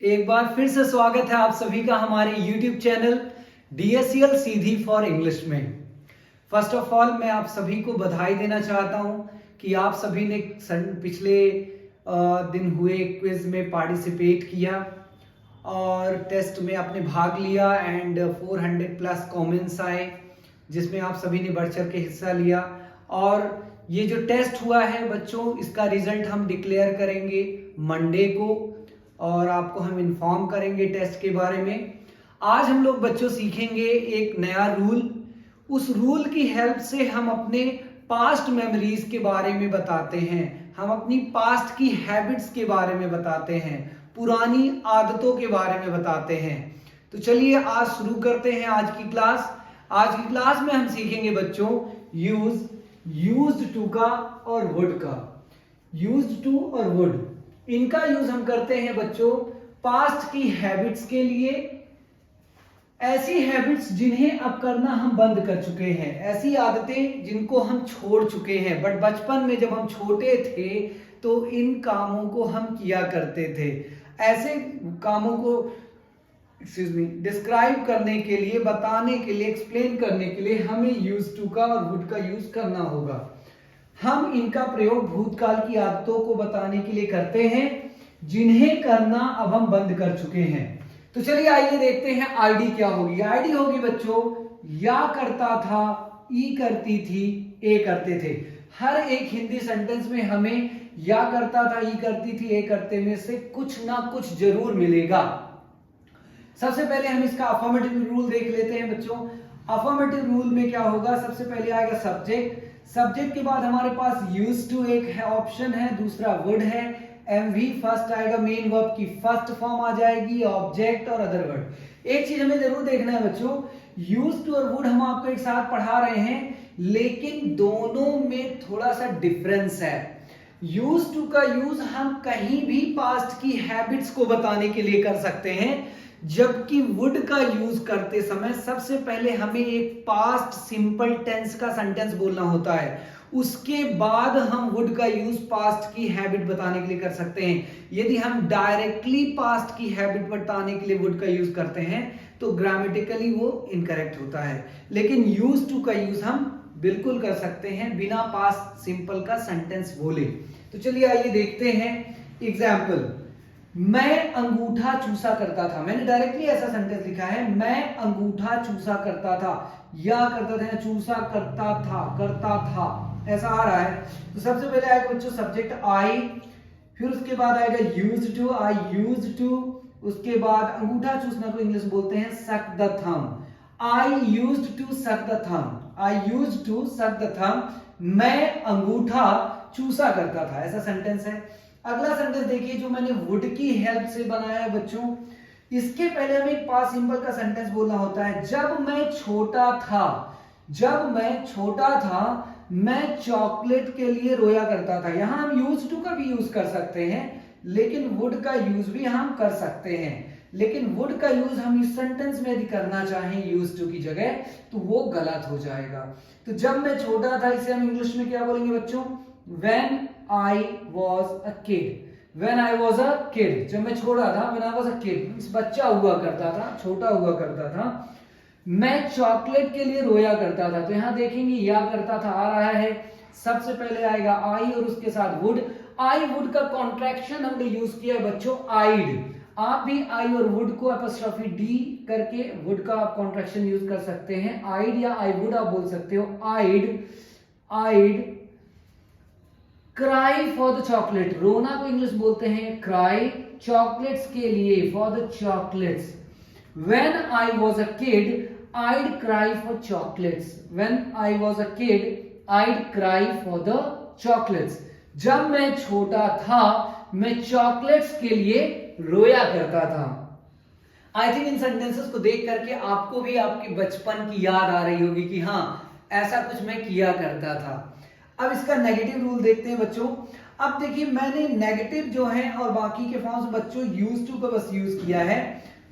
एक बार फिर से स्वागत है आप सभी का हमारे YouTube channel DSCL Sidhi for English में। फर्स्ट ऑफ ऑल मैं आप सभी को बधाई देना चाहता हूं कि आप सभी ने पिछले दिन हुए क्विज में पार्टिसिपेट किया और टेस्ट में आपने भाग लिया एंड 400 प्लस कमेंट्स आए जिसमें आप सभी ने बढ़ चढ़ के हिस्सा लिया। और ये जो टेस्ट हुआ है बच्चों, इसका रिजल्ट हम डिक्लेयर करेंगे मंडे को और आपको हम इन्फॉर्म करेंगे टेस्ट के बारे में। आज हम लोग बच्चों सीखेंगे एक नया रूल। उस रूल की हेल्प से हम अपने पास्ट मेमोरीज के बारे में बताते हैं, हम अपनी पास्ट की हैबिट्स के बारे में बताते हैं, पुरानी आदतों के बारे में बताते हैं। तो चलिए आज शुरू करते हैं आज की क्लास। आज की क्लास में हम सीखेंगे बच्चों यूज्ड टू का और वुड का। यूज्ड टू और वुड, इनका यूज हम करते हैं बच्चों पास्ट की हैबिट्स के लिए, ऐसी हैबिट्स जिन्हें अब करना हम बंद कर चुके हैं, ऐसी आदतें जिनको हम छोड़ चुके हैं बट बचपन में जब हम छोटे थे तो इन कामों को हम किया करते थे। ऐसे कामों को डिस्क्राइब करने के लिए, बताने के लिए, एक्सप्लेन करने के लिए हमें यूज टू का और वुड का यूज करना होगा। हम इनका प्रयोग भूतकाल की आदतों को बताने के लिए करते हैं जिन्हें करना अब हम बंद कर चुके हैं। तो चलिए आइए देखते हैं आईडी क्या होगी। आईडी होगी बच्चों या करता था, ई करती थी, ए करते थे। हर एक हिंदी सेंटेंस में हमें या करता था, ई करती थी, ए करते में से कुछ ना कुछ जरूर मिलेगा। सबसे पहले हम इसका अफर्मेटिव रूल देख लेते हैं बच्चों। अफर्मेटिव रूल में क्या होगा, सबसे पहले आएगा सब्जेक्ट, सब्जेक्ट के बाद हमारे पास यूज्ड टू एक है ऑप्शन है, दूसरा वुड है, एमवी फर्स्ट आएगा, मेन वर्ब की फर्स्ट फॉर्म आ जाएगी, ऑब्जेक्ट और अदर वर्ड। एक चीज हमें जरूर देखना है बच्चों, यूज्ड टू और वुड हम आपको एक साथ पढ़ा रहे हैं लेकिन दोनों में थोड़ा सा डिफरेंस है। यूज्ड टू का यूज हम कहीं भी पास्ट की हैबिट्स को बताने के लिए कर सकते हैं, जबकि वुड का यूज करते समय सबसे पहले हमें एक पास्ट सिंपल टेंस का सेंटेंस बोलना होता है, उसके बाद हम वुड का यूज पास्ट की हैबिट बताने के लिए कर सकते हैं। यदि हम डायरेक्टली पास्ट की हैबिट बताने के लिए वुड का यूज करते हैं तो ग्रामेटिकली वो इनकरेक्ट होता है, लेकिन यूज टू का यूज हम बिल्कुल कर सकते हैं बिना पास्ट सिंपल का सेंटेंस बोले। तो चलिए आइए देखते हैं एग्जाम्पल। मैं अंगूठा चूसा करता था, मैंने डायरेक्टली ऐसा सेंटेंस लिखा है, मैं अंगूठा चूसा करता था, या करता था, चूसा करता था ऐसा आ रहा है। तो सबसे पहले आएगा बच्चों सब्जेक्ट आई, फिर उसके बाद आएगा used to, I used to, उसके बाद अंगूठा चूसना को इंग्लिश बोलते हैं suck the thumb, I used to suck the thumb, I used to suck the thumb, मैं अंगूठा चूसा करता था, ऐसा सेंटेंस है। अगला सेंटेंस देखिए जो मैंने वुड की हेल्प से बनाया है बच्चों, इसके पहले हमें एक पास्ट सिंपल का सेंटेंस बोलना होता है। जब मैं छोटा था, जब मैं छोटा था मैं चॉकलेट के लिए रोया करता था। यहां हम यूज टू का भी यूज कर सकते हैं लेकिन वुड का यूज भी हम कर सकते हैं, लेकिन वुड का यूज हम इस सेंटेंस में यदि करना चाहें यूज टू की जगह तो वो गलत हो जाएगा। तो जब मैं छोटा था इसे हम इंग्लिश में क्या बोलेंगे बच्चों, when I was a kid, when I was a kid, जब मैं छोटा था, when I was a kid, बच्चा हुआ करता था, छोटा हुआ करता था, मैं चॉकलेट के लिए रोया करता था। तो यहां देखेंगे या करता था आ रहा है, सबसे पहले आएगा आई और उसके साथ वुड। आई वुड का कॉन्ट्रैक्शन हमने यूज किया है बच्चों आइड, आप भी आई और वुड को एपोस्ट्रोफी डी करके वुड का कॉन्ट्रैक्शन यूज कर सकते हैं, आइड या आई वुड आप बोल सकते हो, I'd, I'd. Cry for the chocolate, रोना को इंग्लिश बोलते हैं क्राई, चॉकलेट्स के लिए for the chocolates. When I was a kid I'd cry for chocolates, when I was a kid I'd cry for the chocolates. जब मैं छोटा था मैं चॉकलेट्स के लिए रोया करता था। आई थिंक इन सेंटेंसेस को देख करके आपको भी आपके बचपन की याद आ रही होगी कि हाँ ऐसा कुछ मैं किया करता था। अब इसका नेगेटिव रूल देखते हैं बच्चों। अब देखिए मैंने नेगेटिव जो है और बाकी के फॉर्म्स बच्चों यूज टू का बस यूज किया है।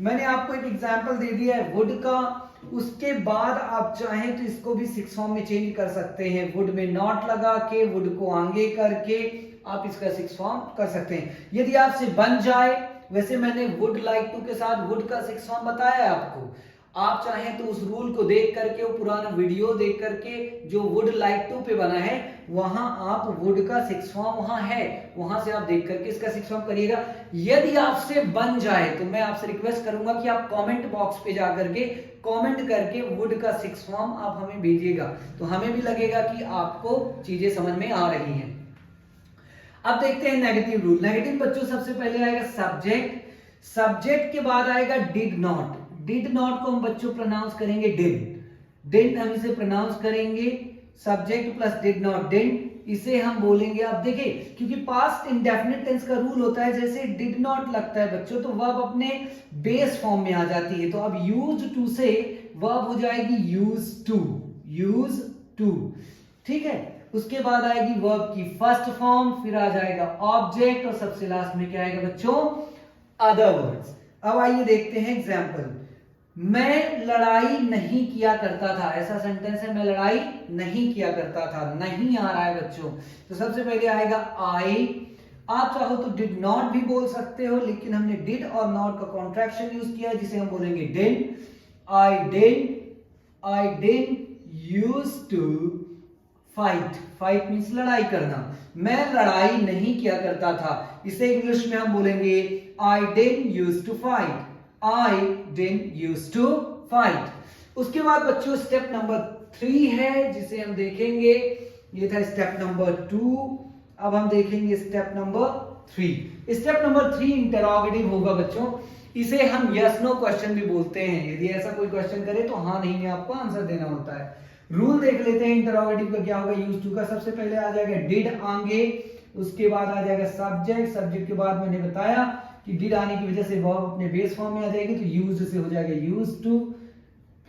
मैंने आपको एक एग्जांपल दे दिया है वुड का, उसके बाद आप चाहें तो इसको भी सिक्स फॉर्म में चेंज कर सकते हैं, वुड में नॉट लगा के, वुड को आगे करके आप इसका सिक्स फॉर्म कर सकते हैं। यदि आपसे बन जाए वैसे मैंने वुड लाइक टू के साथ वुड का 6 फॉर्म बताया है आपको। आप चाहें तो उस रूल को देख करके, वो पुराना वीडियो देख करके जो वुड लाइक टू पे बना है, वहां आप वुड का 6 फॉर्म वहां है, वहां से आप देख करके इसका 6 फॉर्म करिएगा। यदि आपसे बन जाए तो मैं आपसे रिक्वेस्ट करूंगा कि आप कमेंट बॉक्स पे जा करके कमेंट करके वुड का 6 फॉर्म आप हमें भेजिएगा, तो हमें भी लगेगा कि आपको चीजें समझ में आ रही हैं। अब देखते हैं नेगेटिव रूल। नेगेटिव बच्चों सबसे पहले आएगा सब्जेक्ट, सब्जेक्ट के बाद आएगा डिड नॉट। डिड नॉट को हम बच्चों प्रोनाउंस करेंगे डिड, डिड हम इसे प्रोनाउंस करेंगे subject plus did not, did इसे हम बोलेंगे। अब देखिए क्योंकि पास्ट इंडेफिनिट टेंस का रूल होता है, जैसे डिड नॉट लगता है बच्चों तो वर्ब अपने बेस फॉर्म में आ जाती है, तो अब यूज्ड टू से वर्ब हो जाएगी यूज्ड टू, यूज्ड टू, ठीक है। उसके बाद आएगी वर्ब की फर्स्ट फॉर्म, फिर आ जाएगा ऑब्जेक्ट और सबसे लास्ट में क्या आएगा बच्चों, अदर वर्ड्स। अब आइए देखते हैं एग्जांपल। मैं लड़ाई नहीं किया करता था, ऐसा सेंटेंस है, मैं लड़ाई नहीं किया करता था, नहीं आ रहा है बच्चों, तो सबसे पहले आएगा आई। आप चाहो तो डिड नॉट भी बोल सकते हो, लेकिन हमने डिड और नॉट का कॉन्ट्रैक्शन यूज किया है, जिसे हम बोलेंगे did. I did use to fight, fight means लड़ाई करना, मैं लड़ाई नहीं किया करता था, इसे इंग्लिश में हम बोलेंगे I didn't use to fight, I didn't use to fight. उसके बाद बच्चों स्टेप नंबर 3 है, जिसे हम देखेंगे, ये था स्टेप नंबर 2, अब हम देखेंगे step number 3। Step number 3 interrogative होगा बच्चों, इसे हम यस नो क्वेश्चन भी बोलते हैं। यदि ऐसा कोई क्वेश्चन करे तो हाँ नहीं में आपको आंसर देना होता है। रूल देख लेते हैं इंटरोगेटिव का क्या होगा। यूज टू का सबसे पहले आ जाएगा डिड आगे, उसके बाद आ जाएगा सब्जेक्ट, सब्जेक्ट के बाद मैंने बताया कि डिड आने की वजह से वर्ब अपने बेस फॉर्म में आ जाएगी, तो यूज्ड से हो जाएगा यूज्ड टू,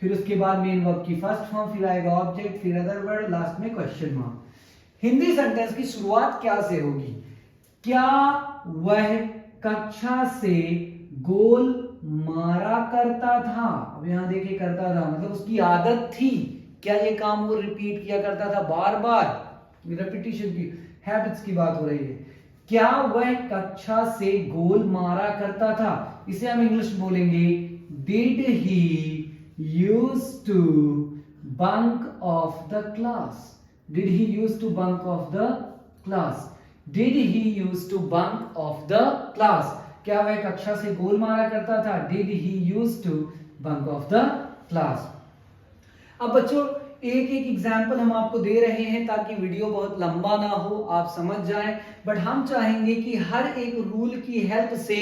फिर उसके बाद मेन वर्ब की फर्स्ट फॉर्म, फिर आएगा ऑब्जेक्ट, फिर अदर वर्ड, लास्ट में क्वेश्चन मार्क। हिंदी सेंटेंस की शुरुआत क्या से होगी, क्या वह कक्षा से गोल मारा करता था। अब यहां देखिए करता था मतलब उसकी आदत थी, क्या ये काम वो रिपीट किया करता था बार बार, रिपीटिशन की हैबिट्स की बात हो रही है। क्या वह कक्षा से गोल मारा करता था, इसे हम इंग्लिश बोलेंगे did he use to bunk off the class, did he use to bunk off the class, did he use to bunk off the class, क्या वह कक्षा से गोल मारा करता था, did he use to bunk off the class. अब बच्चों एक एक एग्जाम्पल हम आपको दे रहे हैं ताकि वीडियो बहुत लंबा ना हो, आप समझ जाएं, बट हम चाहेंगे कि हर एक रूल की हेल्प से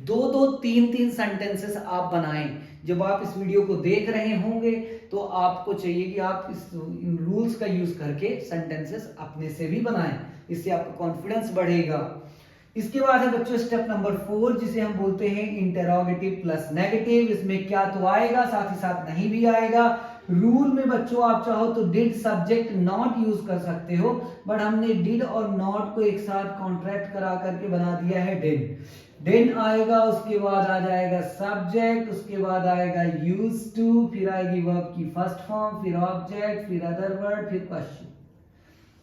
2-2, 3-3 सेंटेंसेस आप बनाएं। जब आप इस वीडियो को देख रहे होंगे तो आपको चाहिए कि आप इन रूल्स का यूज करके सेंटेंसेस अपने से भी बनाएं, इससे आपका कॉन्फिडेंस बढ़ेगा। इसके बाद है बच्चों स्टेप नंबर 4, जिसे हम बोलते हैं इंटरोगेटिव प्लस नेगेटिव। इसमें क्या तो आएगा, साथ ही साथ नहीं भी आएगा। रूल में बच्चों आप चाहो तो डिड सब्जेक्ट नॉट यूज कर सकते हो, बट हमने डिड और नॉट को एक साथ कॉन्ट्रैक्ट करा करके बना दिया है डिड। डिड आएगा, उसके बाद आ जाएगा सब्जेक्ट, उसके बाद आएगा यूज टू, फिर आएगी वर्ब की फर्स्ट फॉर्म, फिर ऑब्जेक्ट, फिर अदर वर्ड, फिर क्वेश्चन।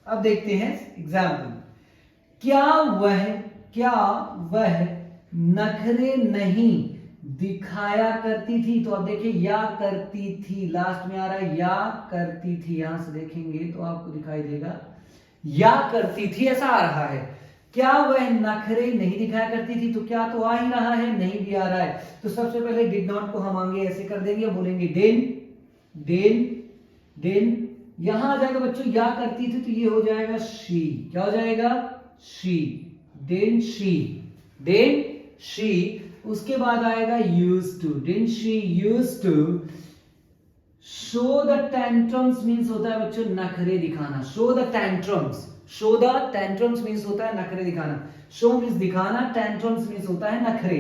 अब देखते हैं एग्जाम्पल। क्या वह नखरे नहीं दिखाया करती थी, तो अब देखिए या करती थी, लास्ट में आ रहा है या करती थी, यहां से देखेंगे तो आपको दिखाई देगा या करती थी, ऐसा आ रहा है। क्या वह नखरे नहीं दिखाया करती थी, तो क्या तो आ ही रहा है, नहीं भी आ रहा है, तो सबसे पहले डिड नॉट को हम आगे ऐसे कर देंगे, बोलेंगे डिड, यहां आ जाएगा बच्चों या करती थी, तो ये हो जाएगा शी, क्या हो जाएगा शी, डिड शी। उसके बाद आएगा use to, did she use to show the tantrums, means होता है बच्चों नखरे दिखाना, शो द टेंट्रम्स मीन्स होता है नखरे दिखाना, शो मीन्स दिखाना, टेंट्रम्स मीन्स होता है नखरे,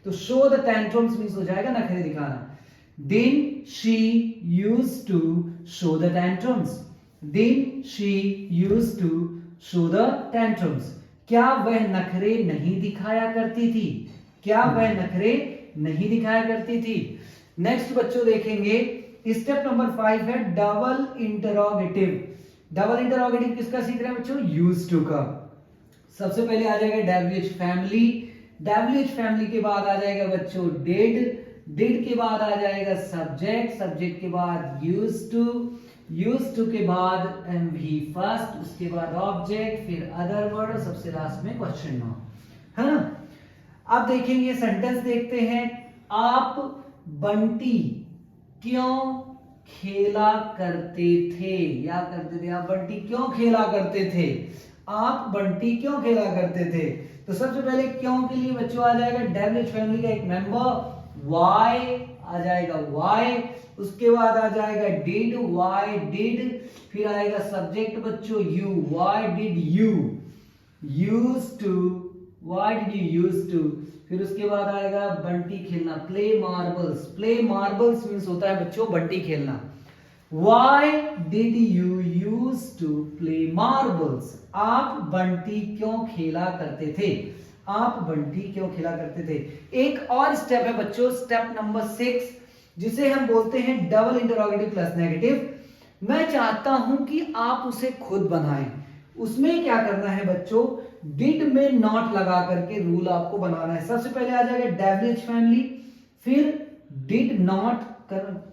तो शो द टेंट्रम्स मीन्स हो जाएगा नखरे दिखाना। Did she use to show the tantrums, did she use to show the tantrums. क्या वह नखरे नहीं दिखाया करती थी, क्या वह नखरे नहीं दिखाया करती थी। नेक्स्ट बच्चों देखेंगे स्टेप नंबर 5 है डबल इंटरोगेटिव। डबल इंटरोगेटिव किसका सीख रहे हैं बच्चों, यूज टू का। सबसे पहले आ जाएगा डब्ल्यूएच फैमिली, WH फैमिली के बाद आ जाएगा बच्चों डिड, डिड के बाद आ जाएगा सब्जेक्ट, सब्जेक्ट के बाद यूज्ड टू के बाद MV फर्स्ट, उसके बाद ऑब्जेक्ट, फिर अदर वर्ड और सबसे लास्ट में क्वेश्चन मार्क, है ना। अब देखेंगे सेंटेंस देखते हैं। आप बंटी क्यों खेला करते थे, या करते थे, आप बंटी क्यों खेला करते थे, आप बंटी क्यों खेला करते थे। तो सबसे पहले क्यों के लिए बच्चों आ जाएगा WH फैमिली का एक मेंबर वाई, आ जाएगा वाई, उसके बाद आ जाएगा डिड, वाई डिड, फिर आएगा सब्जेक्ट बच्चों you, why did you used to, why did you used to, फिर उसके बाद आएगा बंटी खेलना, play marbles, play marbles means होता है बच्चों बंटी खेलना। Why did you used to play marbles? आप बंटी क्यों खेला करते थे, आप बंटी क्यों खेला करते थे। एक और स्टेप है बच्चों, स्टेप नंबर 6, जिसे हम बोलते हैं डबल इंटरोगेटिव प्लस नेगेटिव। मैं चाहता हूं कि आप उसे खुद बनाएं। उसमें क्या करना है बच्चों, डिड में नॉट लगा करके रूल आपको बनाना है। सबसे पहले आ जाएगा WH फैमिली, फिर डिड नॉट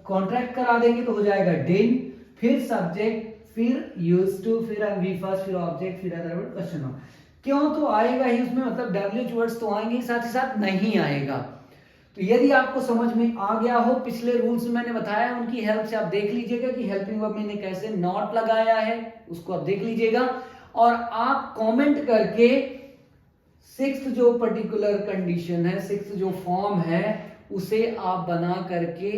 कॉन्ट्रैक्ट करा देंगे तो हो जाएगा डिड, फिर सब्जेक्ट, फिर यूज्ड टू, फिर MV फर्स्ट, फिर ऑब्जेक्ट, फिर अदर वर्ड, क्वेश्चन मार्क। क्यों तो आएगा ही उसमें, मतलब WH वर्ड्स तो आएंगे ही, साथ ही साथ नहीं आएगा। तो यदि आपको समझ में आ गया हो, पिछले रूल्स मैंने बताया, उनकी हेल्प से आप देख लीजिएगा कि हेल्पिंग वर्ब मैंने कैसे नॉट लगाया है, उसको आप देख लीजिएगा। और आप कमेंट करके 6th जो पर्टिकुलर कंडीशन है, 6th जो फॉर्म है, उसे आप बना करके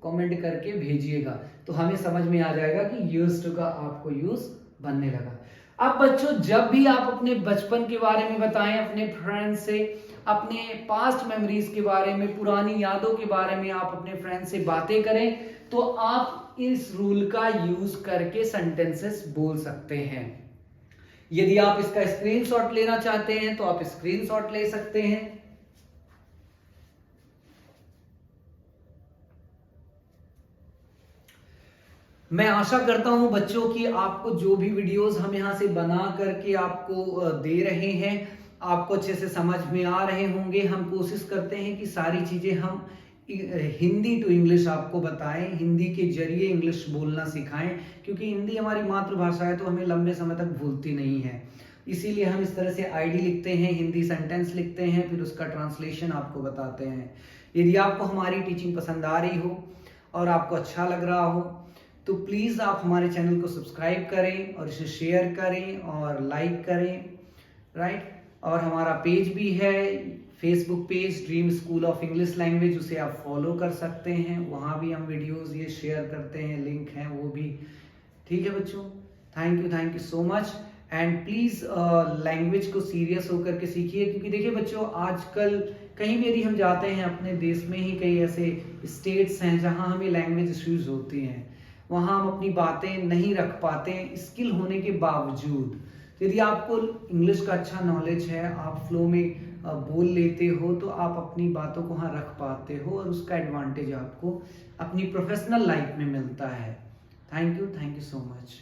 कमेंट करके भेजिएगा, तो हमें समझ में आ जाएगा कि यूज्ड टू का आपको यूज बनने लगा। अब बच्चों जब भी आप अपने बचपन के बारे में बताएं, अपने फ्रेंड से, अपने पास्ट मेमोरीज के बारे में, पुरानी यादों के बारे में आप अपने फ्रेंड से बातें करें, तो आप इस रूल का यूज करके सेंटेंसेस बोल सकते हैं। यदि आप इसका स्क्रीनशॉट लेना चाहते हैं तो आप स्क्रीनशॉट ले सकते हैं। मैं आशा करता हूं बच्चों कि आपको जो भी वीडियोस हम यहां से बना करके आपको दे रहे हैं, आपको अच्छे से समझ में आ रहे होंगे। हम कोशिश करते हैं कि सारी चीजें हम हिंदी टू इंग्लिश आपको बताएं, हिंदी के जरिए इंग्लिश बोलना सिखाएं, क्योंकि हिंदी हमारी मातृभाषा है तो हमें लंबे समय तक भूलती नहीं है। इसीलिए हम इस तरह से आईडी लिखते हैं, हिंदी सेंटेंस लिखते हैं, फिर उसका ट्रांसलेशन आपको बताते हैं। यदि आपको हमारी टीचिंग पसंद आ रही हो और आपको अच्छा लग रहा हो तो प्लीज़ आप हमारे चैनल को सब्सक्राइब करें और इसे शेयर करें और लाइक करें, राइट। और हमारा पेज भी है, Facebook page dream school of English language, उसे आप फॉलो कर सकते हैं। वहाँ भी हम वीडियोस ये शेयर करते हैं, लिंक हैं वो भी। ठीक है बच्चों, thank you so much. And please language को सीरियस होकर के सीखिए, क्योंकि देखिए बच्चों आजकल कहीं भी यदि हम जाते हैं, अपने देश में ही कई ऐसे स्टेट्स हैं जहाँ हमें लैंग्वेज इश्यूज होती हैं, वहाँ हम अपनी बातें नहीं रख पाते स्किल होने के बावजूद। यदि आपको इंग्लिश का अच्छा नॉलेज है, आप फ्लो में बोल लेते हो, तो आप अपनी बातों को वहाँ रख पाते हो और उसका एडवांटेज आपको अपनी प्रोफेशनल लाइफ में मिलता है। Thank you so much.